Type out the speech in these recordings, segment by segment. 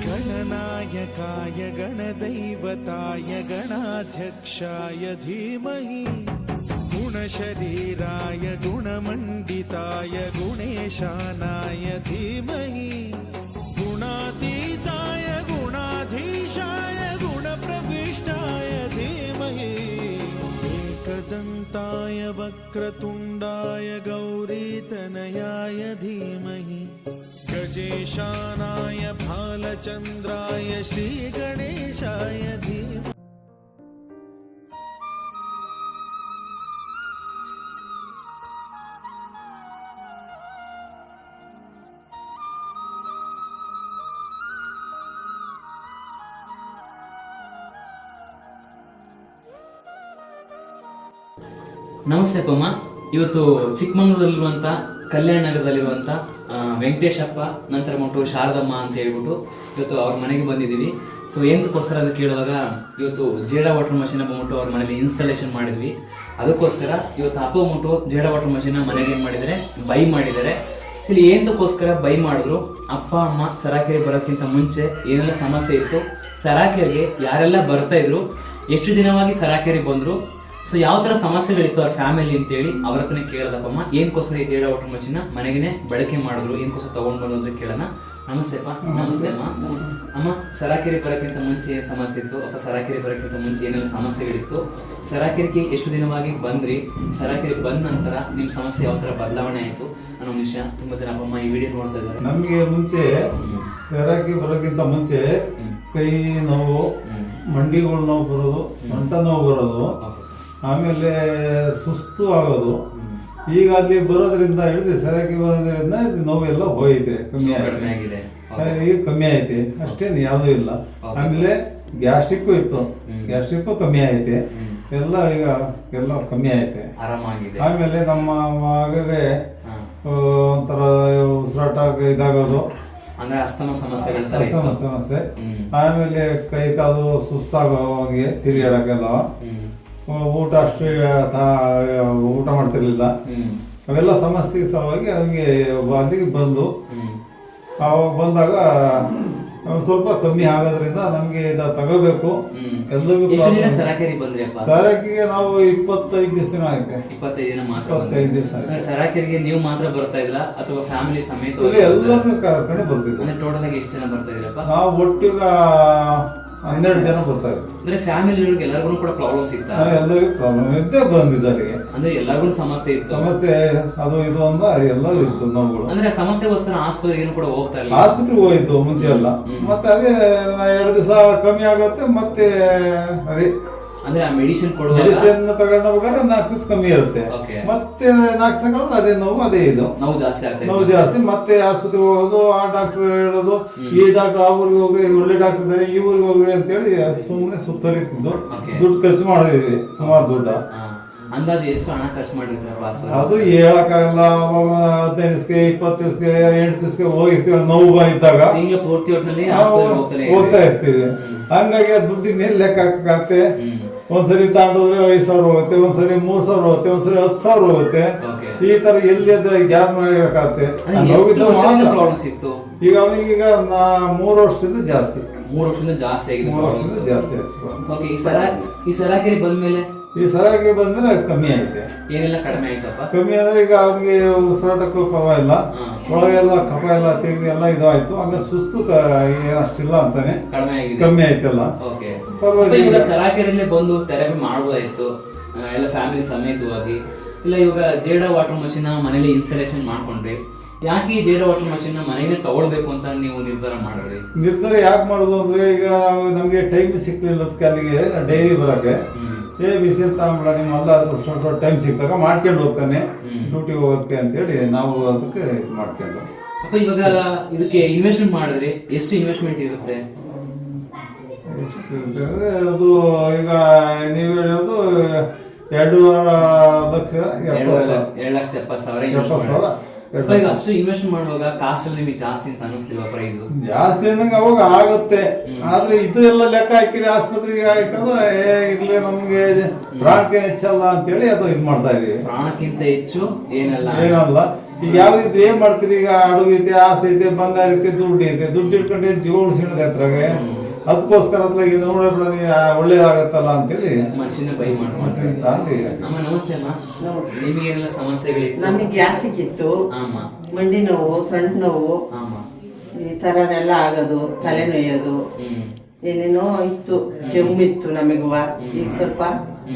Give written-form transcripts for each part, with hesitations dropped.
गणनायकाय गणदैवताय गणाध्यक्षाय धीमहि गुणशरीराय गुणमण्डिताय गुणेशानाय धीमहि गुणातीताय गुणाधीशाय गुणप्रविष्टाय धीमहि एकदन्ताय वक्रतुण्डाय गौरीतनयाय धीमहि गजेशानाय भालचन्द्राय श्रीगणेशाय धीमहि। ನಮಸ್ತೆ ಪಮ್ಮ. ಇವತ್ತು ಚಿಕ್ಕಮಂಗ್ಳೂರಲ್ಲಿರುವಂಥ ಕಲ್ಯಾಣ ನಗರದಲ್ಲಿರುವಂಥ ವೆಂಕಟೇಶಪ್ಪ ನಂತರ ಮಟ್ಟು ಶಾರದಮ್ಮ ಅಂತ ಹೇಳ್ಬಿಟ್ಟು ಇವತ್ತು ಅವ್ರ ಮನೆಗೆ ಬಂದಿದ್ದೀವಿ. ಸೊ ಎಂತಕ್ಕೋಸ್ಕರ ಅಂತ ಕೇಳುವಾಗ ಇವತ್ತು ಜೇಡ ವಾಟರ್ ಮಷೀನ್ ಬಂದ್ಬಿಟ್ಟು ಅವ್ರ ಮನೇಲಿ ಇನ್ಸ್ಟಾಲೇಷನ್ ಮಾಡಿದ್ವಿ. ಅದಕ್ಕೋಸ್ಕರ ಇವತ್ತು ಅಪ್ಪ ಬಂದ್ಬಿಟ್ಟು ಜೇಡ ವಾಟರ್ ಮಷೀನ ಮನೆಗೆ ಏನು ಮಾಡಿದ್ದಾರೆ, ಬೈ ಮಾಡಿದ್ದಾರೆ. ಸರಿ, ಎಂತಕ್ಕೋಸ್ಕರ ಬೈ ಮಾಡಿದ್ರು, ಅಪ್ಪ ಅಮ್ಮ ಸರಾಕೆರೆ ಬರೋಕ್ಕಿಂತ ಮುಂಚೆ ಏನೆಲ್ಲ ಸಮಸ್ಯೆ ಇತ್ತು, ಸರಾಕೆರೆಗೆ ಯಾರೆಲ್ಲ ಬರ್ತಾ ಇದ್ರು, ಎಷ್ಟು ದಿನವಾಗಿ ಸರಾಕೆರೆ ಬಂದರು, ಸೊ ಯಾವ ಥರ ಸಮಸ್ಯೆಗಳಿತ್ತು ಅವ್ರ ಫ್ಯಾಮಿಲಿ ಅಂತೇಳಿ ಅವ್ರ ಹತ್ರನೇ ಕೇಳದಪ್ಪಮ್ಮ. ಏನಕ್ಕೋಸ್ಕರ ಈ ಜೇಡ ವಾಟರ್ ಮಷೀನ ಮನೆಗೇ ಬಳಕೆ ಮಾಡಿದ್ರು, ಏನಕ್ಕೋಸ್ಕರ ತೊಗೊಂಡು ಬಂದು ಅಂತ ಕೇಳೋಣ. ನಮಸ್ತೆ ಅಪ್ಪ. ನಮಸ್ತೆ ಅಮ್ಮ. ಅಮ್ಮ, ಸರಾಕೆರೆ ಬರೋಕ್ಕಿಂತ ಮುಂಚೆ ಏನು ಸಮಸ್ಯೆ ಇತ್ತು, ಅಪ್ಪ ಸರಾಕೆರೆ ಬರೋಕ್ಕಿಂತ ಮುಂಚೆ ಏನೆಲ್ಲ ಸಮಸ್ಯೆಗಳಿತ್ತು, ಸರಾಕೆರೆಗೆ ಎಷ್ಟು ದಿನವಾಗಿ ಬಂದ್ರಿ, ಸರಾಕೆರೆ ಬಂದ ನಂತರ ನಿಮ್ಮ ಸಮಸ್ಯೆ ಯಾವ ಥರ ಬದಲಾವಣೆ ಆಯಿತು ಅನ್ನೋ ವಿಷಯ ತುಂಬ ಜನ ಅಪ್ಪಮ್ಮ ಈ ವಿಡಿಯೋ ನೋಡ್ತಾ ಇದ್ದಾರೆ. ನಮಗೆ ಮುಂಚೆ ಸರಾಕೆರೆ ಬರೋಕ್ಕಿಂತ ಮುಂಚೆ ಕೈ ನೋವು, ಮಂಡಿಗಳು ನೋವು ಬರೋದು, ಸೊಂಟ ನೋವು ಬರೋದು, ಆಮೇಲೆ ಸುಸ್ತು ಆಗೋದು. ಈಗ ಅಲ್ಲಿ ಬರೋದ್ರಿಂದ ಹಿಡಿದು ಸರಾಕೆರೆ ಬರೋದ್ರಿಂದ ನೋವೆಲ್ಲ ಹೋಯ್ತೆ, ಕಮ್ಮಿ ಆಗಿದೆ. ಈಗ ಕಮ್ಮಿ ಐತೆ, ಅಷ್ಟೇನು ಯಾವುದೂ ಇಲ್ಲ. ಆಮೇಲೆ ಗ್ಯಾಸ್ಟ್ರಿಕ್ಕು ಇತ್ತು, ಗ್ಯಾಸ್ಟ್ರಿಕ್ಕು ಕಮ್ಮಿ ಐತೆ, ಎಲ್ಲ ಈಗ ಎಲ್ಲ ಕಮ್ಮಿ ಐತೆ, ಆರಾಮಾಗಿದೆ. ಆಮೇಲೆ ನಮ್ಮ ಮಗಗೆ ಒಂಥರ ಉಸಿರಾಟ ಇದಾಗೋದು, ಅಂದ್ರೆ ಅಸ್ತಮ ಸಮಸ್ಯೆ. ಆಮೇಲೆ ಕೈ ಕಾಲು ಸುಸ್ತಾಗೋಗೆ, ತಿರುಗಾಡಕ್ಕೆಲ್ಲ, ಊಟ ಅಷ್ಟು ಊಟ ಮಾಡ್ತಿರ್ಲಿಲ್ಲ. ಅವೆಲ್ಲ ಸಮಸ್ಯೆ ಸಲುವಾಗಿ ಅವನಿಗೆ ಅಲ್ಲಿಗೆ ಬಂದು ಅವಾಗ ಬಂದಾಗ ಸ್ವಲ್ಪ ಕಮ್ಮಿ ಆಗೋದ್ರಿಂದ ನಮ್ಗೆ ತಗೋಬೇಕು. ಎಲ್ಲರಿಗೂ ಸರಾಕೆರೆಗೆ ನಾವು 25 ದಿವಸ ಆಯ್ತು. 25 ದಿನ ಮಾತ್ರ. 25 ದಿವಸ. ಸರಾಕೆರೆಗೆ ನೀವು ಮಾತ್ರ ಬರ್ತಾ ಇದ್ರ ಅಥವಾ ಫ್ಯಾಮಿಲಿ ಸಮೇತ ಎಲ್ಲರನ್ನು ಕರ್ಕೊಂಡು ಬರ್ತಿದ್ವಿ. ಟೋಟಲ್ ಆಗಿ ಎಷ್ಟು ಜನ ಬರ್ತಾ ಇದ್ರಪ್ಪ? ನಾವು ಒಟ್ಟಿಗ 12 ಜನ ಬರ್ತಾ ಇದ್ರು. ಅಂದ್ರೆ ಫ್ಯಾಮಿಲಿ ಎಲ್ಲರಿಗೂ ಕೂಡ ಪ್ರಾಬ್ಲಮ್ಸ್ ಇತ್ತ? ಎಲ್ಲರಿಗೂ ಪ್ರಾಬ್ಲಮ್ ಇದ್ದೇ ಬಂದಿದ್ದಾರೆ. ಅಂದ್ರೆ ಎಲ್ಲರಿಗೂ ಸಮಸ್ಯೆ ಇತ್ತು. ಸಮಸ್ಯೆ ಅದು ಇದು ಅಂದ ಎಲ್ಲರೂ ಇತ್ತು ನೋವುಗಳು. ಅಂದ್ರೆ ಸಮಸ್ಯೆಗೋಸ್ಕರ ಆಸ್ಪತ್ರೆಗೆ ಕೂಡ ಹೋಗ್ತಾ ಇಲ್ಲ? ಆಸ್ಪತ್ರೆಗೆ ಹೋಯ್ತು ಮುಂಚೆ ಎಲ್ಲ. ಮತ್ತೆ ಅದೇ 2 ದಿವಸ ಕಮ್ಮಿ ಆಗತ್ತೆ, ಮತ್ತೆ ಅದೇ ಅಂದ್ರೆ ಆ ಮೆಡಿಸಿನ್ ಮೆಡಿಸಿನ್ ತಗೊಂಡೋಗ್ರೆ 4 ದಿವಸ ಕಮ್ಮಿ ಇರುತ್ತೆ. ಮತ್ತೆ 4 ದಿವಸ ಅದೇ ನೋವು, ಅದೇ ಇದು ನೋವು ಜಾಸ್ತಿ. ಮತ್ತೆ ಆಸ್ಪತ್ರೆಗೆ ಹೋಗೋದು, ಆ ಡಾಕ್ಟರ್ ಹೇಳೋದು, ಈ ಡಾಕ್ಟರ್ ಆ ಊರಿಗೆ ಹೋಗ್ರಿ, ಒಳ್ಳೆ ಡಾಕ್ಟರ್ ಇದ್ದಾರೆ, ಈ ಊರಿಗೆ ಹೋಗ್ರಿ ಅಂತ ಹೇಳಿ ಸುಮ್ಮನೆ ಸುತ್ತರಿತಿದ್ದು ದುಡ್ಡು ಖರ್ಚು ಮಾಡಿದ್ವಿ, ಸುಮಾರು ದುಡ್ಡು. ಅಂದಾಜು ಎಷ್ಟು ಹಣ ಖರ್ಚು ಮಾಡಿರ್ತಾರೆ? ಅದು ಹೇಳಕ್ಕಾಗಲ್ಲ. ಅವಾಗ 15 ದಿವಸಕ್ಕೆ, 20 ದಿವಸಕ್ಕೆ, 8 ದಿವಸಕ್ಕೆ ಹೋಗಿರ್ತೀವಿ ನೋವು ಇದ್ದಾಗ, ಪೂರ್ತಿ ಹೋಗ್ತಾ ಇರ್ತೀವಿ. ಹಂಗಾಗಿ ಆ ದುಡ್ಡಿನ ಲೆಕ್ಕ ಹಾಕತ್ತೆ. ಒಂದ್ಸರಿ ತಗೊಂಡೋದ್ರೆ 5,000 ಹೋಗುತ್ತೆ, ಒಂದ್ಸರಿ 3,000 ಹೋಗುತ್ತೆ, ಒಂದ್ಸರಿ 10,000 ಹೋಗುತ್ತೆ. ಈ ತರ ಎಲ್ಲಿ ಅದ ಗ್ಯಾಪ್ ಮಾಡಬೇಕಾಗತ್ತೆ. ಈಗ ಅವನಿಗೀಗ 3 ವರ್ಷದಿಂದ ಜಾಸ್ತಿ. 3 ವರ್ಷದಿಂದ ಜಾಸ್ತಿ ಆಗಿದೆ. 3 ವರ್ಷದಿಂದ ಜಾಸ್ತಿ ಆಯ್ತು. ಈ ಸರಾಕೆರೆ ಬಂದ್ಮೇಲೆ ಕಮ್ಮಿ ಐತೆ. ಏನೆಲ್ಲ ಕಡಿಮೆ ಆಯ್ತಪ್ಪ? ಕಮ್ಮಿ ಅಂದ್ರೆ ಈಗ ಅವನಿಗೆ ಉಸಿರಾಟಕ್ಕೂ ಪರವಾಗಿಲ್ಲ, ಒಳಗೆಲ್ಲ ಕಫ ಎಲ್ಲ ತೆಗೆದು ಎಲ್ಲ ಇದಾಯ್ತು. ಆಮೇಲೆ ಸುಸ್ತು ಏನಷ್ಟಿಲ್ಲ ಅಂತಾನೆ ಕಮ್ಮಿ ಆಯ್ತಲ್ಲ. ಈಗ ಸರಾಕೆರೆಲ್ಲೇ ಬಂದು ಥೆರಪಿ ಮಾಡಬಹುದಾಯ್ತು ಎಲ್ಲ ಫ್ಯಾಮಿಲಿ ಸಮೇತವಾಗಿ. ಇಲ್ಲ ಇವಾಗ ಜೇಡ ವಾಟರ್ ಮಷೀನ್ ಮನೇಲಿ ಇನ್ಸ್ಟಾಲೇಷನ್ ಮಾಡ್ಕೊಂಡ್ರಿ, ಯಾಕೆ ಈ ಜೇಡ ವಾಟರ್ ಮಷಿನ್ ಮನೆಗೆ ತಗೊಳ್ಬೇಕು ಅಂತ ನೀವು ನಿರ್ಧಾರ ಮಾಡಿದ್ರಿ? ನಿರ್ಧಾರ ಯಾಕೆ ಮಾಡೋದು ಅಂದ್ರೆ ಈಗ ನಮಗೆ ಟೈಮ್ ಸಿಕ್ಲಿಲ್ಲದಕ್ಕೆ ಅಲ್ಲಿಗೆ ಡೈಲಿ ಬರೋಕ್ಕೆ ಬಿಸಿ ತಗೊಂಬಿಡ ನಿಮ್ಮ ಅಲ್ಲಾದ್ರೂ ಸ್ವಲ್ಪ ಟೈಮ್ ಸಿಕ್ತಾಗ ಮಾಡ್ಕೊಂಡು ಹೋಗ್ತಾನೆ ಡ್ಯೂಟಿಗೆ ಹೋಗೋದಕ್ಕೆ ಅಂತೇಳಿ ನಾವು ಅದಕ್ಕೆ ಇದು ಮಾಡ್ಕೊಂಡು. ಅಪ್ಪ ಇವಾಗ ಇದಕ್ಕೆ ಇನ್ವೆಸ್ಟ್ಮೆಂಟ್ ಮಾಡಿದ್ರಿ, ಎಷ್ಟು ಇನ್ವೆಸ್ಟ್ಮೆಂಟ್ ಇರುತ್ತೆ? ಎಷ್ಟು ಅಂದರೆ ಅದು ಈಗ ನೀವು ಹೇಳೋದು 2.5 ಲಕ್ಷ 2,70,000. ಈಗ ಅಷ್ಟು ಇನ್ವೆಸ್ಟ್ ಮಾಡುವಾಗ ಕಾಸ್ಟ್ ನಿಮಗೆ ಜಾಸ್ತಿ ಅಂತ ಅನಿಸ್ಲಿಲ್ವಾ ಪ್ರೈಸ್? ಜಾಸ್ತಿ ಅಂದಂಗೆ ಅವಾಗ ಆಗುತ್ತೆ, ಆದ್ರೆ ಇದು ಎಲ್ಲ ಲೆಕ್ಕ ಹಾಕಿರಿ ಆಸ್ಪತ್ರೆಗೆ ಹಾಕಂದ್ರೆ ಇರ್ಲಿ ನಮ್ಗೆ ಪ್ರಾಣಕ್ಕೆ ಹೆಚ್ಚಲ್ಲ ಅಂತೇಳಿ ಅದು ಇದು ಮಾಡ್ತಾ ಇದೀವಿ. ಪ್ರಾಣಕ್ಕಿಂತ ಹೆಚ್ಚು ಏನಲ್ಲ. ಈಗ ಯಾವ್ದಿದ್ರೆ ಏನ್ ಮಾಡ್ತೀರಿ, ಈಗ ಅಡುಗೆ ಐತೆ, ಆಸ್ತಿ ಐತೆ, ಬಂಗಾರ ಐತೆ, ದುಡ್ಡು ಐತೆ, ದುಡ್ಡು ಇಟ್ಕೊಂಡು ಜೀವ ಉಳಿಸಿಣದ ಹತ್ರಗೆ ಅದಕ್ಕೋಸ್ಕರ ಇದು ನೋಡೋಣ ಒಳ್ಳೇದಾಗತ್ತಲ್ಲ ಅಂತೇಳಿ ಮನುಷ್ಯನ ಬೈ ಮಾಡ್ಕೊಂಡು. ಅಮ್ಮ ನಮಸ್ತೆ ಅಮ್ಮ. ನಿಮಗೆ ಏನೆಲ್ಲ ಸಮಸ್ಯೆಗಳಿತ್ತು? ನಮಗೆ ಗ್ಯಾಸ್ಟ್ರಿಕ್ ಇತ್ತು, ಮಂಡಿ ನೋವು, ಸಣ್ಣ ನೋವು, ಈ ತರನೆಲ್ಲ ಆಗೋದು, ತಲೆ ನೋಯೋದು, ಏನೇನೋ ಇತ್ತು, ಕೆಮ್ಮಿತ್ತು ನಮಗುವ. ಈಗ ಸ್ವಲ್ಪ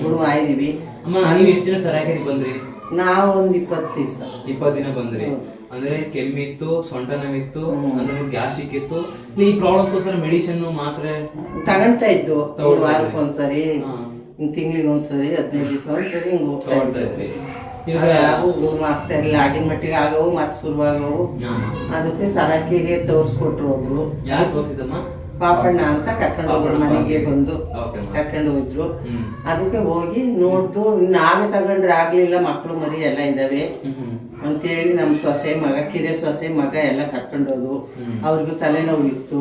ಗುಣವಾಗಿದೀವಿ. ಅಮ್ಮ ನೀವು ಎಷ್ಟು ದಿನ ಸರಿಯಾಗಿ ಬಂದ್ರಿ? ನಾವು ಒಂದು 20 ದಿವಸ 20 ದಿನ ಬಂದ್ರಿ. ಅಂದ್ರೆ ಕೆಮ್ಮಿತ್ತು, ಸೊಂಟ ನೋವಿತ್ತು, ಅಂದ್ರೆ ಗ್ಯಾಸ್ಟ್ರಿಕ್ ಇತ್ತು. ಈ ಪ್ರಾಬ್ಲಮ್ಸ್ಗೋಸ್ಕರ ಮೆಡಿಸಿನ್ ಮಾತ್ರೆ ತಗೊಳ್ತಾ ಇದ್ದು, ವಾರಕ್ಕೊಂದ್ಸರಿ, ತಿಂಗಳಿಗೆ ಒಂದ್ಸರಿ, 15 ದಿವಸ ಒಂದ್ಸರಿ ಹಿಂಗ್ ಹೋಗ್ತಾ ಇದ್ವಿ. ಗುಣ ಆಗ್ತಾ ಇರಲಿಲ್ಲ, ಆಗಿನ ಮಟ್ಟಿಗೆ ಆಗವು, ಮತ್ತೆ ಶುರುವಾಗವು. ಅದಕ್ಕೆ ಸರಕಿಗೆ ತೋರ್ಸ್ಕೊಟ್ರು ಒಬ್ರು. ಯಾರು ತೋರಿಸಿದಮ್ಮ? ಪಾಪಣ್ಣ ಅಂತ ಕರ್ಕೊಂಡು ಹೋದ್ರು, ಮನೆಗೆ ಬಂದು ಕರ್ಕೊಂಡು ಹೋದ್ರು. ಅದಕ್ಕೆ ಹೋಗಿ ನೋಡ್ದು, ನಾವೇ ತಗೊಂಡ್ರೆ ಆಗ್ಲಿಲ್ಲ, ಮಕ್ಳು ಮರಿ ಎಲ್ಲ ಇದಾವೆ ಅಂತೇಳಿ ನಮ್ ಸೊಸೆ ಮಗ, ಕಿರೆ ಸೊಸೆ ಮಗ ಎಲ್ಲ ಕರ್ಕೊಂಡು ಹೋದ್ರು. ಅವ್ರಿಗೂ ತಲೆನೋವು ಇತ್ತು,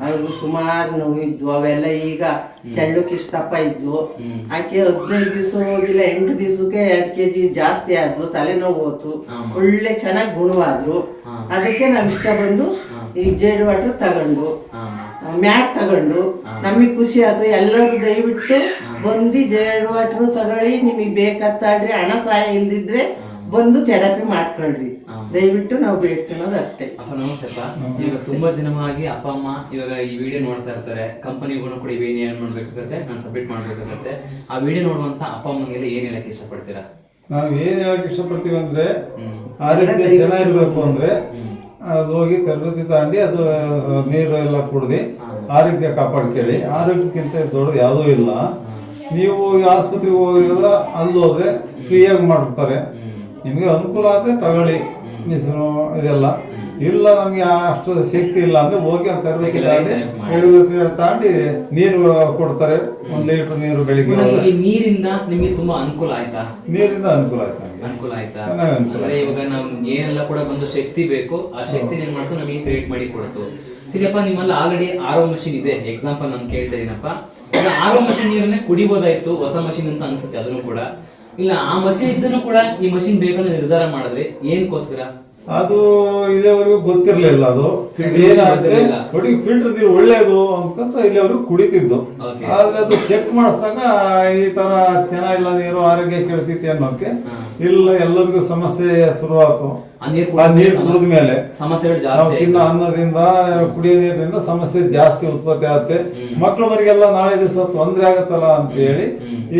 ಅವ್ರಿಗೂ ಸುಮಾರು ನೋವು ಇದ್ವು. ಅವೆಲ್ಲ ಈಗ ತೆಳ್ಳಕ್ಕಿಷ್ಟಪ್ಪ ಇದ್ವು. ಆಕೆ 15 ದಿವಸ ಹೋಗಿಲ್ಲ, 8 ದಿವಸಕ್ಕೆ 2 kg ಜಾಸ್ತಿ ಆದ್ವು, ತಲೆನೋವು ಹೋತು, ಒಳ್ಳೆ ಚೆನ್ನಾಗಿ ಗುಣವಾದ್ರು. ಅದಕ್ಕೆ ನಾವ್ ಇಷ್ಟ ಬಂದು ಈ ಜೇಡ್ ವಾಟರ್ ತಗೊಂಡು, ಮ್ಯಾಟ್ ತಗೊಂಡು ನಮಗ್ ಖುಷಿ ಆಯ್ತು. ಎಲ್ಲರೂ ದಯವಿಟ್ಟು ಬಂದು ಜೇಡ್ ವಾಟರ್ ತಗೊಳ್ಳಿ, ನಿಮಗ್ ಬೇಕಾತಾಡ್ರಿ, ಹಣ ಸಹಾಯ ಇಲ್ದಿದ್ರೆ ಬಂದು ಥೆರಪಿ ಮಾಡ್ಕೊಳ್ರಿ, ದಯವಿಟ್ಟು ನಾವು ಬೇಡ್ಕೊಳ್ಳೋದು ಅಷ್ಟೇ. ಅಪ್ಪ ನಮಸ್ತೆಪ್ಪ. ಈಗ ತುಂಬಾ ಜನವಾಗಿ ಅಪ್ಪ ಅಮ್ಮ ಇವಾಗ ಈ ವಿಡಿಯೋ ನೋಡ್ತಾ ಇರ್ತಾರೆ, ಕಂಪನಿಗೂ ಕೂಡ ಏನ್ ಮಾಡ್ಬೇಕಾಗತ್ತೆ, ನಾನು ಸಬ್ಮಿಟ್ ಮಾಡ್ಬೇಕಾಗತ್ತೆ. ಆ ವಿಡಿಯೋ ನೋಡುವಂತ ಅಪ್ಪ ಅಮ್ಮಗೆಲ್ಲ ಏನ್ ಹೇಳಕ್ ಇಷ್ಟಪಡ್ತೀರಾ? ನಾವ್ ಏನ್ ಹೇಳಕ್ ಇಷ್ಟಪಡ್ತೀವಿ ಅಂದ್ರೆ, ಆರೋಗ್ಯ ಚೆನ್ನಾಗಿರ್ಬೇಕು ಅಂದ್ರೆ ಅದು ಹೋಗಿ ತರಬೇತಿ ತಗೊಂಡು ಅದು ನೀರು ಎಲ್ಲ ಕುಡ್ದು ಆರೋಗ್ಯ ಕಾಪಾಡ್ಕೊಳ್ಳಿ. ಆರೋಗ್ಯಕ್ಕಿಂತ ದೊಡ್ಡದು ಯಾವುದೂ ಇಲ್ಲ. ನೀವು ಆಸ್ಪತ್ರೆಗೆ ಹೋಗಿದ್ರೆ ಅಲ್ಲಿ ಹೋದ್ರೆ ಫ್ರೀಯಾಗಿ ಮಾಡ್ತಾರೆ, ನಿಮಗೆ ಅನುಕೂಲ ಆದರೆ ತಗೊಳ್ಳಿ ಮಿಷನು ಇದೆಲ್ಲ. ಇಲ್ಲ ನಮ್ಗೆ ಅಷ್ಟು ಶಕ್ತಿ ಇಲ್ಲ ಅಂದ್ರೆ ಹೋಗಿ ಅಂತ ತರಬೇತಿ ತಾಂಡಿ ನೀರು ಕೊಡ್ತಾರೆ, 1 ಲೀಟರ್ ನೀರು ಬೆಳಿಗ್ಗೆ. ಈ ನೀರಿಂದ ನಿಮಗೆ ತುಂಬಾ ಅನುಕೂಲ ಆಯ್ತಾ? ನೀರಿಂದ ಅನುಕೂಲ ಆಯ್ತಾ? ಅನುಕೂಲ ಆಯ್ತಾ? ಚೆನ್ನಾಗಿ ಅನುಕೂಲ. ಇವಾಗ ನಾವು ಏನೆಲ್ಲ ಕೂಡ ಬಂದು ಶಕ್ತಿ ಬೇಕು, ಆ ಶಕ್ತಿ ಏನ್ ಮಾಡ್ತು ನಮಗೆ ಕ್ರಿಯೇಟ್ ಮಾಡಿ ಕೊಡ್ತು. ಸರಿಯಪ್ಪ, ನಿಮ್ಮಲ್ಲಿ ಆಲ್ರೆಡಿ ಆರೋ ಮಷಿನ್ ಇದೆ, ಎಕ್ಸಾಂಪಲ್ ನಾನು ಕೇಳ್ತಾ ಇದೀನಪ್ಪ. ಈಗ ಆರೋ ಮಷಿನ್ ನೀರನ್ನೇ ಕುಡಿಬೋದಾಯ್ತು, ಹೊಸ ಮಷಿನ್ ಅಂತ ಅನ್ಸುತ್ತೆ ಅದನ್ನು ಕೂಡ. ಇಲ್ಲ ಆ ಮಷಿನ್ ಇದ್ದನ್ನು ಕೂಡ ಈ ಮಷಿನ್ ಬೇಕಂತ ನಿರ್ಧಾರ ಮಾಡಿದ್ರೆ ಏನಕ್ಕೋಸ್ಕರ? ಅದು ಇದೇವರೆಗೂ ಗೊತ್ತಿರ್ಲಿಲ್ಲ. ಅದು ಏನಾಗುತ್ತೆ ಒಟ್ಟಿಗೆ ಫಿಲ್ಟರ್ ನೀರು ಒಳ್ಳೇದು ಅಂತ ಇಲ್ಲಿವರೆಗೂ ಕುಡಿತಿದ್ದು. ಆದ್ರೆ ಅದು ಚೆಕ್ ಮಾಡಿಸಿದಾಗ ಈ ತರ ಚೆನ್ನಾಗಿಲ್ಲ ನೀರು, ಆರೋಗ್ಯ ಕೆಡ್ತೈತಿ ಅನ್ನೋಕೆ ಇಲ್ಲ, ಎಲ್ಲರಿಗೂ ಸಮಸ್ಯೆ ಶುರುವಾಯ್ತು. ಆ ನೀರು ಕುಡಿದ ಮೇಲೆ ನಾವು ತಿನ್ನೋ ಅನ್ನದಿಂದ, ಕುಡಿಯೋ ನೀರಿನಿಂದ ಸಮಸ್ಯೆ ಜಾಸ್ತಿ ಉತ್ಪತ್ತಿ ಆಗುತ್ತೆ. ಮಕ್ಳು ಮರಿಗೆಲ್ಲ ನಾಳೆ ದಿವಸ ತೊಂದರೆ ಆಗತ್ತಲ್ಲ ಅಂತ ಹೇಳಿ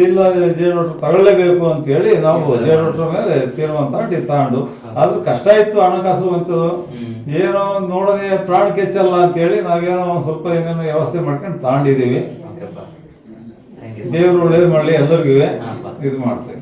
ಇಲ್ಲ ಜೇಡ್ ವಾಟರ್ ತಗೊಳ್ಳೇಬೇಕು ಅಂತ ಹೇಳಿ ನಾವು ಜೇಡ್ ವಾಟರ್ ಮೇಲೆ ತೀರ್ಮಾನ ತಗೊಂಡು. ಆದ್ರೂ ಕಷ್ಟ ಇತ್ತು, ಹಣಕಾಸು ಹೊಂಚೋದು, ಏನೋ ನೋಡದೆ ಪ್ರಾಣಕ್ಕೆ ಹೆಚ್ಚಲ್ಲ ಅಂತ ಹೇಳಿ ನಾವೇನೋ ಒಂದ್ ಸ್ವಲ್ಪ ಏನೇನೋ ವ್ಯವಸ್ಥೆ ಮಾಡ್ಕೊಂಡು ತಗೊಂಡಿದೀವಿ. ದೇವ್ರು ಒಳ್ಳೇದು ಮಾಡ್ಲಿ ಎಲ್ಲರಿಗೂ ಇದು ಮಾಡ್ತೇವೆ.